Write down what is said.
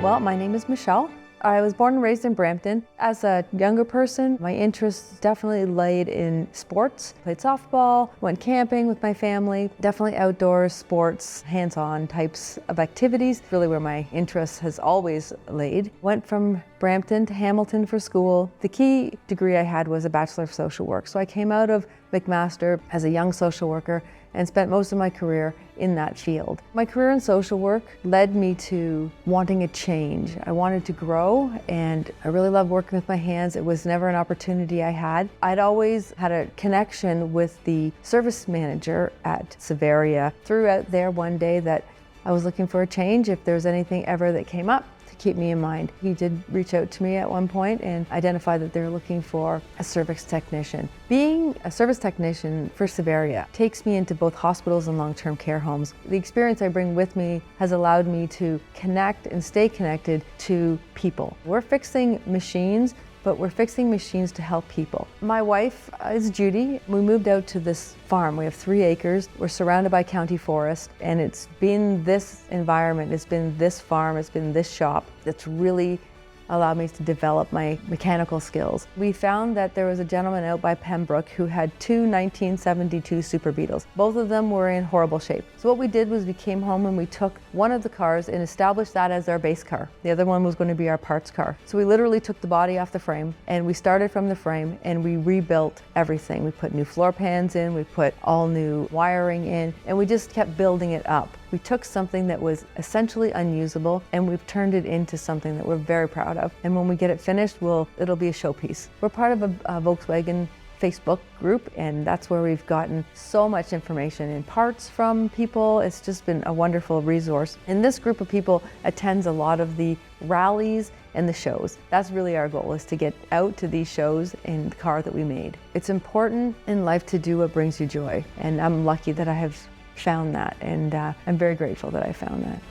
Well, my name is Michelle. I was born and raised in Brampton. As a younger person, my interests definitely laid in sports. Played softball, went camping with my family, definitely outdoors, sports, hands-on types of activities, really where my interest has always laid. Went from Brampton to Hamilton for school. The key degree I had was a Bachelor of Social Work. So I came out of McMaster as a young social worker and spent most of my career in that field. My career in social work led me to wanting a change. I wanted to grow, and I really loved working with my hands. It was never an opportunity I had. I'd always had a connection with the service manager at Savaria. Threw out there one day that I was looking for a change if there's anything ever that came up to keep me in mind. He did reach out to me at one point and identified that they're looking for a service technician. Being a service technician for Savaria takes me into both hospitals and long-term care homes. The experience I bring with me has allowed me to connect and stay connected to people. We're fixing machines, but we're fixing machines to help people. My wife is Judy. We moved out to this farm. We have 3 acres. We're surrounded by county forest, and it's been this environment, it's been this farm, it's been this shop that's really allowed me to develop my mechanical skills. We found that there was a gentleman out by Pembroke who had 2 1972 Super Beetles. Both of them were in horrible shape. So what we did was we came home and we took one of the cars and established that as our base car. The other one was going to be our parts car. So we literally took the body off the frame and we started from the frame and we rebuilt everything. We put new floor pans in, we put all new wiring in, and we just kept building it up. We took something that was essentially unusable and we've turned it into something that we're very proud of. And when we get it finished, it'll be a showpiece. We're part of a Volkswagen Facebook group, and that's where we've gotten so much information and parts from people. It's just been a wonderful resource. And this group of people attends a lot of the rallies and the shows. That's really our goal, is to get out to these shows in the car that we made. It's important in life to do what brings you joy, and I'm lucky that I have found that, and I'm very grateful that I found that.